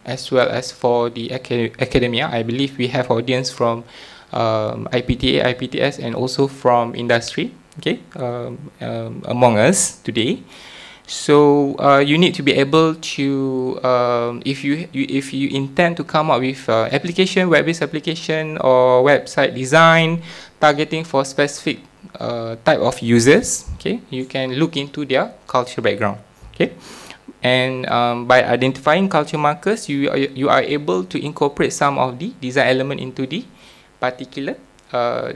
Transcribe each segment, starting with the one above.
as well as for the academia. I believe we have audience from IPTA, IPTS, and also from industry, okay, among us today. So you need to be able to, if you intend to come up with application, web-based application or website design targeting for specific type of users, okay, you can look into their culture background, okay. And by identifying culture markers, you are able to incorporate some of the design element into the particular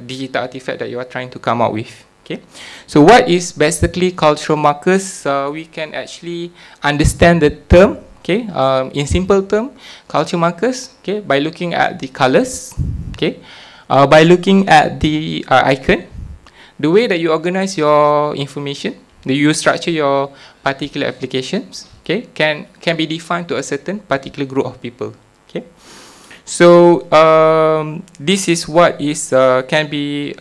digital artifact that you are trying to come up with. Okay, so what is basically cultural markers? We can actually understand the term. Okay, in simple term, culture markers. Okay, by looking at the colors. Okay, by looking at the icon, the way that you organize your information, the you structure your particular applications. Okay, can be defined to a certain particular group of people. Okay. So this is what is can be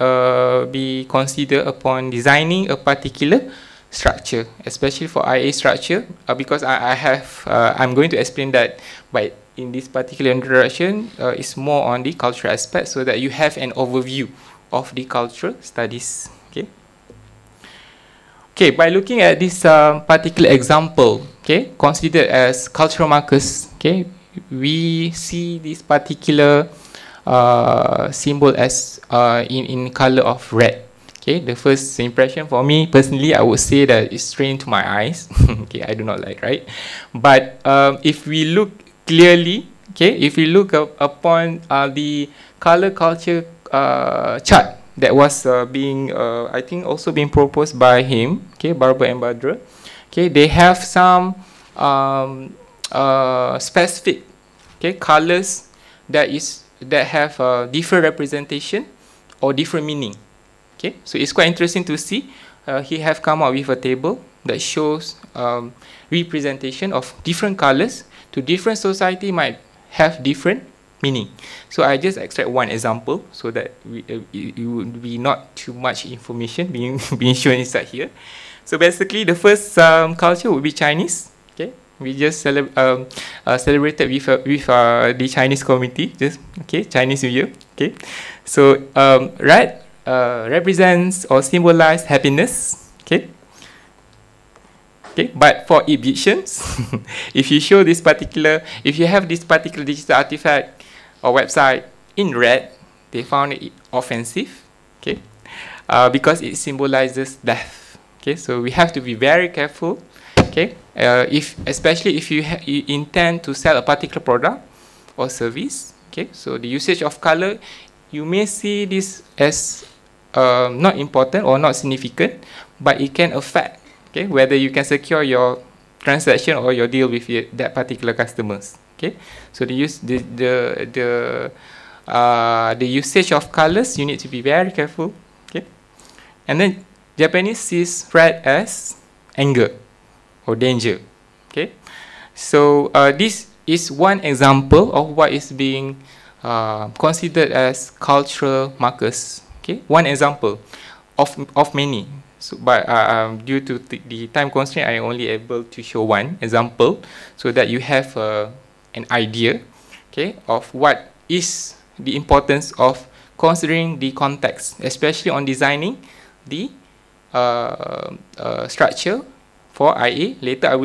considered upon designing a particular structure, especially for IA structure, because I'm going to explain that by in this particular introduction is more on the cultural aspect, so that you have an overview of the cultural studies. Okay. Okay, by looking at this particular example, okay, considered as cultural markers, okay, we see this particular symbol as in color of red. Okay, the first impression for me personally, I would say that it's strained to my eyes. Okay, I do not like, right? But if we look clearly, okay, if we look upon the color culture chart that was being, I think, also being proposed by him, okay, Barber and Badra. Okay, they have some specific, okay, colors that have different representation or different meaning. Okay, so it's quite interesting to see. He have come up with a table that shows representation of different colors to different society might have different meaning. So I just extract one example so that it would be not too much information being shown inside here. So basically, the first culture would be Chinese. Okay, we just celebrated with the Chinese community. Just okay, Chinese New Year. Okay, so red represents or symbolizes happiness. Okay. Okay, but for Egyptians, if you show this particular, if you have this particular digital artifact or website in red, they found it offensive. Okay, because it symbolizes death. Okay, so we have to be very careful. Okay, especially if you intend to sell a particular product or service. Okay, so the usage of color, you may see this as not important or not significant, but it can affect, okay, whether you can secure your transaction or your deal with that particular customers. Okay, so the usage of colors, you need to be very careful. Okay, and then Japanese sees red as anger or danger. Okay, so this is one example of what is being considered as cultural markers. Okay, one example of many. So, but due to the time constraint, I am only able to show one example so that you have an idea, okay, of what is the importance of considering the context, especially on designing the structure for IA. Later, I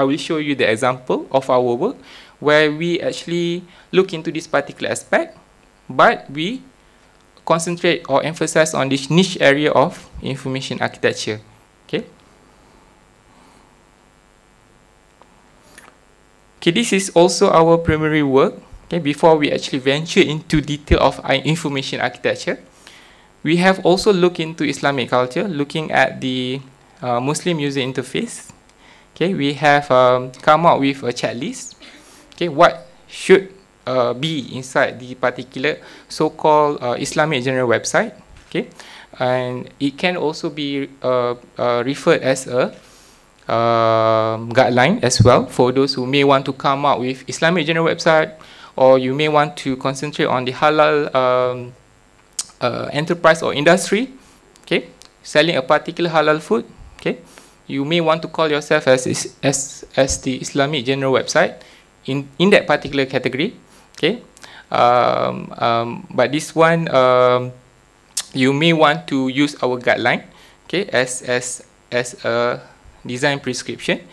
will show you the example of our work where we actually look into this particular aspect, but we concentrate or emphasize on this niche area of information architecture. Okay. Okay, this is also our primary work. Okay, before we actually venture into detail of information architecture, we have also looked into Islamic culture, looking at the Muslim user interface. Okay, we have come up with a checklist. Okay, what should be inside the particular so-called Islamic general website. Okay, and it can also be referred as a guideline as well for those who may want to come up with Islamic general website, or you may want to concentrate on the halal enterprise or industry. Okay, selling a particular halal food. Okay, you may want to call yourself as the Islamic general website in that particular category. Okay, but this one you may want to use our guideline, okay, as a design prescription,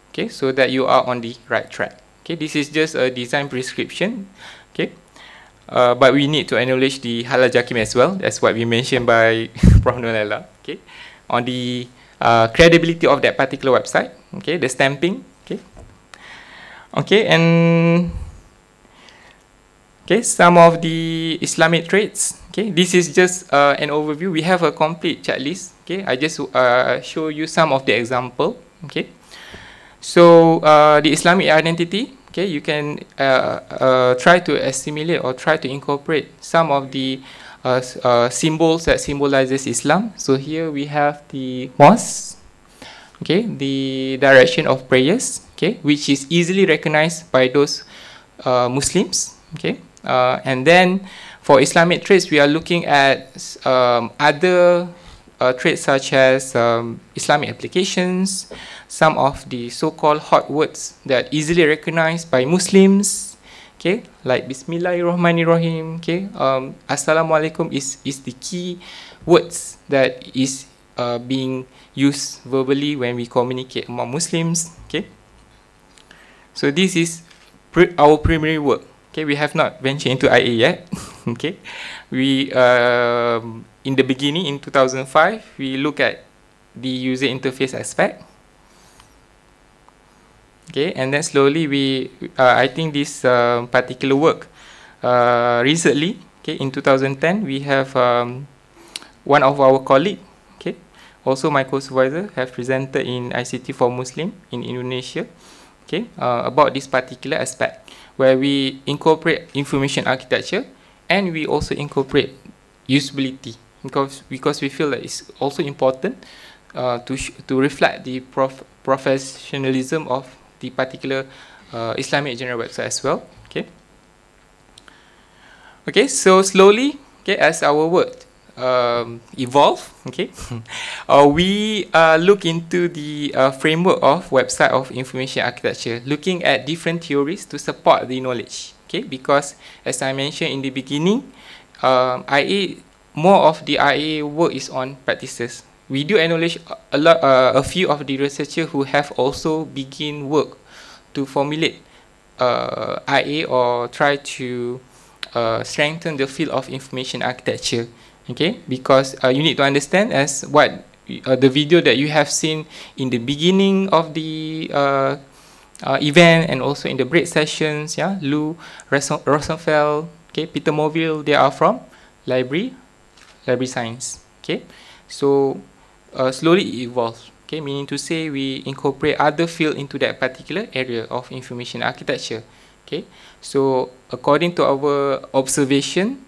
okay, so that you are on the right track. Okay, this is just a design prescription, okay, but we need to acknowledge the halal jakim as well. That's what we mentioned by Prof. Nolella, okay, on the credibility of that particular website, okay, the stamping, okay, okay, and okay, some of the Islamic traits. Okay, this is just an overview. We have a complete checklist. Okay, I just show you some of the example. Okay, so the Islamic identity. Okay, you can try to assimilate or try to incorporate some of the symbols that symbolizes Islam. So here we have the mosque. Okay, the direction of prayers. Okay, which is easily recognized by those Muslims. Okay, and then for Islamic traits, we are looking at other traits such as Islamic applications, some of the so-called hot words that easily recognized by Muslims, okay, like Bismillahirrahmanirrahim, okay, Assalamualaikum is the key words that is being used verbally when we communicate among Muslims, okay. So this is our primary work. Okay, we have not ventured into IA yet. Okay, we in the beginning in 2005 we look at the user interface aspect. Okay, and then slowly we I think this particular work recently, okay, in 2010 we have one of our colleague, okay, also my co-supervisor, have presented in ICT for Muslim in Indonesia, okay, about this particular aspect, where we incorporate information architecture and we also incorporate usability, because we feel that it's also important to reflect the professionalism of the particular Islamic general website as well. Okay. Okay. So slowly, okay, as our work evolve, okay, we look into the framework of website of information architecture, looking at different theories to support the knowledge. Okay, because as I mentioned in the beginning, IA, more of the IA work is on practices. We do acknowledge a few of the researchers who have also begin work to formulate IA or try to strengthen the field of information architecture. Okay, because you need to understand, as what the video that you have seen in the beginning of the event and also in the break sessions, yeah, Lou Rosenfeld, okay, Peter Moville, they are from library science. Okay, so slowly it evolves. Okay, meaning to say we incorporate other field into that particular area of information architecture. Okay, so according to our observation,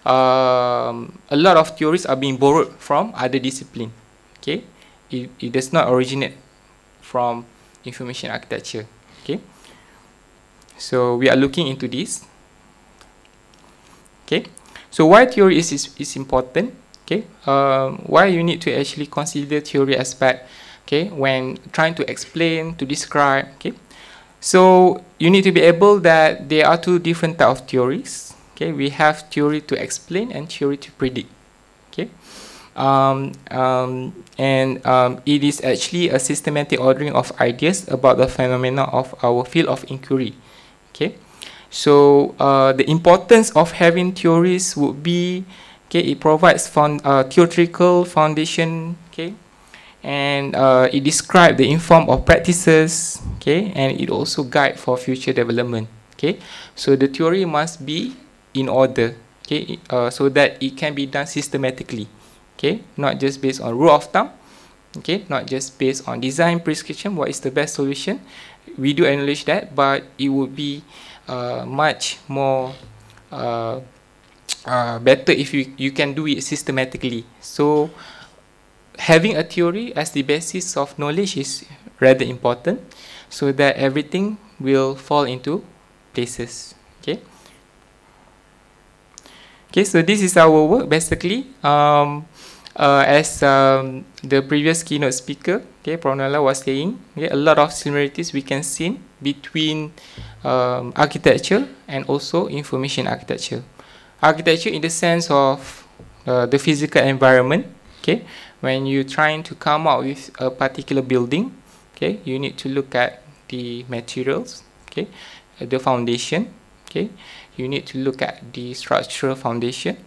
a lot of theories are being borrowed from other discipline. Okay, it does not originate from information architecture. Okay, so we are looking into this. Okay, so why theory is important? Okay, why you need to actually consider theory aspect, okay, when trying to explain, to describe. Okay, so you need to be able that there are two different type of theories. Okay, we have theory to explain and theory to predict. Okay, it is actually a systematic ordering of ideas about the phenomena of our field of inquiry. Okay, so the importance of having theories would be, okay, it provides theoretical foundation. Okay, and it describes the inform of practices. Okay, and it also guide for future development. Okay, so the theory must be in order, okay, so that it can be done systematically, okay, not just based on rule of thumb, okay, not just based on design prescription, what is the best solution. We do acknowledge that, but it would be much more better if you can do it systematically. So having a theory as the basis of knowledge is rather important, so that everything will fall into places. Okay. Okay, so this is our work basically. as the previous keynote speaker, okay, Pranala was saying, okay, a lot of similarities we can see between architecture and also information architecture. Architecture in the sense of the physical environment, okay, when you're trying to come out with a particular building, okay, you need to look at the materials, okay, the foundation, okay, you need to look at the structural foundation,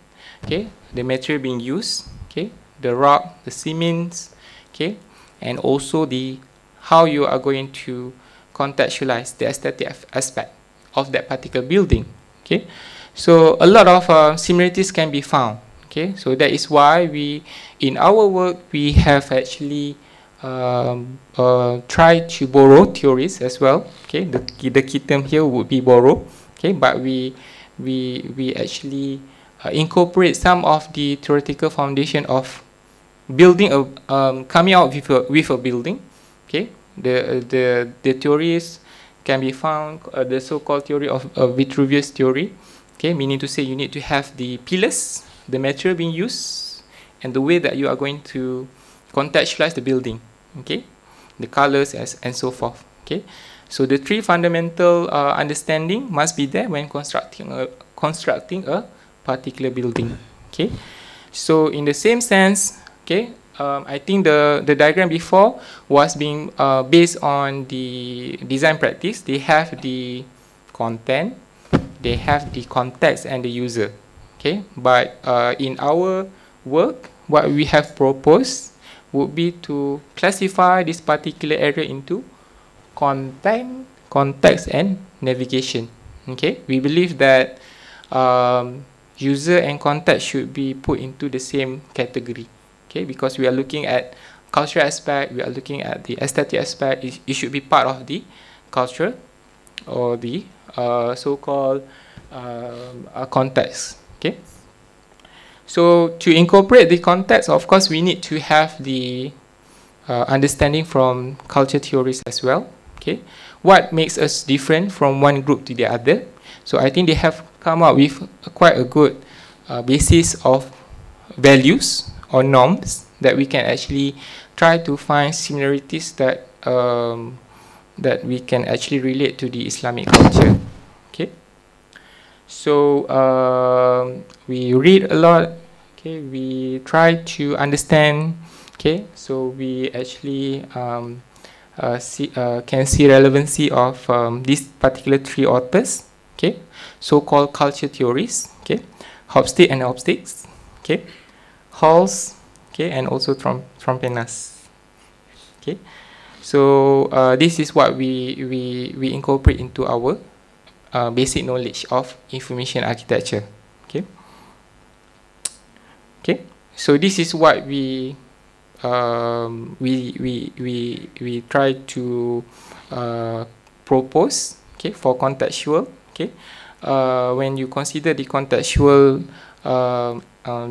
okay, the material being used, okay, the rock, the cements, okay, and also the how you are going to contextualize the aesthetic aspect of that particular building, okay. So a lot of similarities can be found, okay. So that is why we, in our work, we have actually tried to borrow theories as well, okay. The key term here would be borrow, okay, but we actually incorporate some of the theoretical foundation of building a coming out with a building, okay. The theories can be found, the so-called theory of Vitruvius theory, okay, meaning to say you need to have the pillars, the material being used, and the way that you are going to contextualize the building, okay, the colors and so forth, okay. So the three fundamental understanding must be there when constructing a particular building, okay. So in the same sense, okay, I think the diagram before was being based on the design practice. They have the content, they have the context and the user, okay. But in our work, what we have proposed would be to classify this particular area into content, context, and navigation, okay. We believe that user and context should be put into the same category, okay, because we are looking at cultural aspect, we are looking at the aesthetic aspect. It should be part of the culture or the so-called context, okay. So to incorporate the context, of course, we need to have the understanding from culture theories as well, okay. What makes us different from one group to the other? So I think they have come up with quite a good basis of values or norms that we can actually try to find similarities that that we can actually relate to the Islamic culture, okay. So we read a lot, okay, we try to understand, okay. So we actually can see relevancy of these particular three authors, okay, so-called culture theories, okay, Hofstede and Hofstede, okay, Halls, okay, and also Trompenas, okay. So this is what we incorporate into our basic knowledge of information architecture, okay. Okay, so this is what we try to propose, okay, for contextual, okay. When you consider the contextual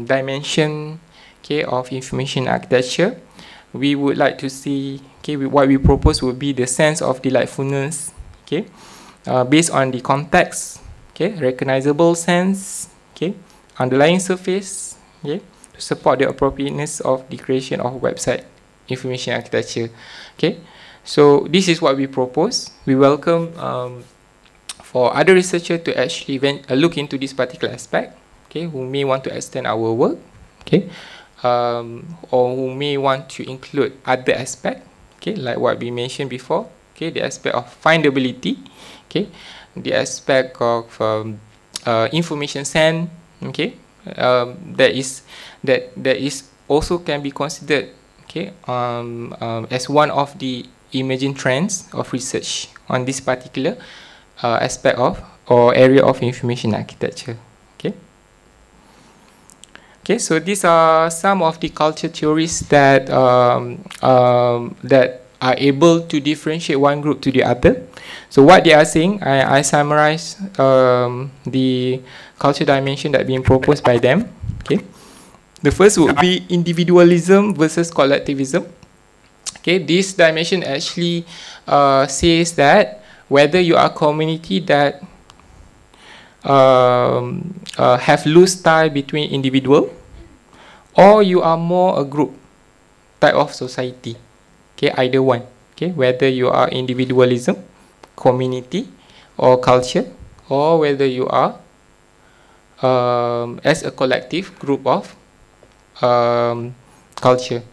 dimension, okay, of information architecture, we would like to see, okay, what we propose would be the sense of delightfulness, okay, based on the context, okay, recognizable sense, okay, underlying surface, okay, to support the appropriateness of the creation of website information architecture, okay. So this is what we propose. We welcome for other researchers to actually look into this particular aspect, okay, who may want to extend our work, okay, or who may want to include other aspect, okay, like what we mentioned before, okay, the aspect of findability, okay, the aspect of information send, okay, that is also can be considered, okay, as one of the emerging trends of research on this particular aspect of or area of information architecture, okay. Okay, so these are some of the culture theories that that are able to differentiate one group to the other. So what they are saying, I summarize the culture dimension that being proposed by them. Okay, the first would be individualism versus collectivism. Okay, this dimension actually says that whether you are a community that have loose tie between individual, or you are more a group type of society. Okay, either one. Okay, whether you are individualism, community, or culture, or whether you are as a collective group of culture.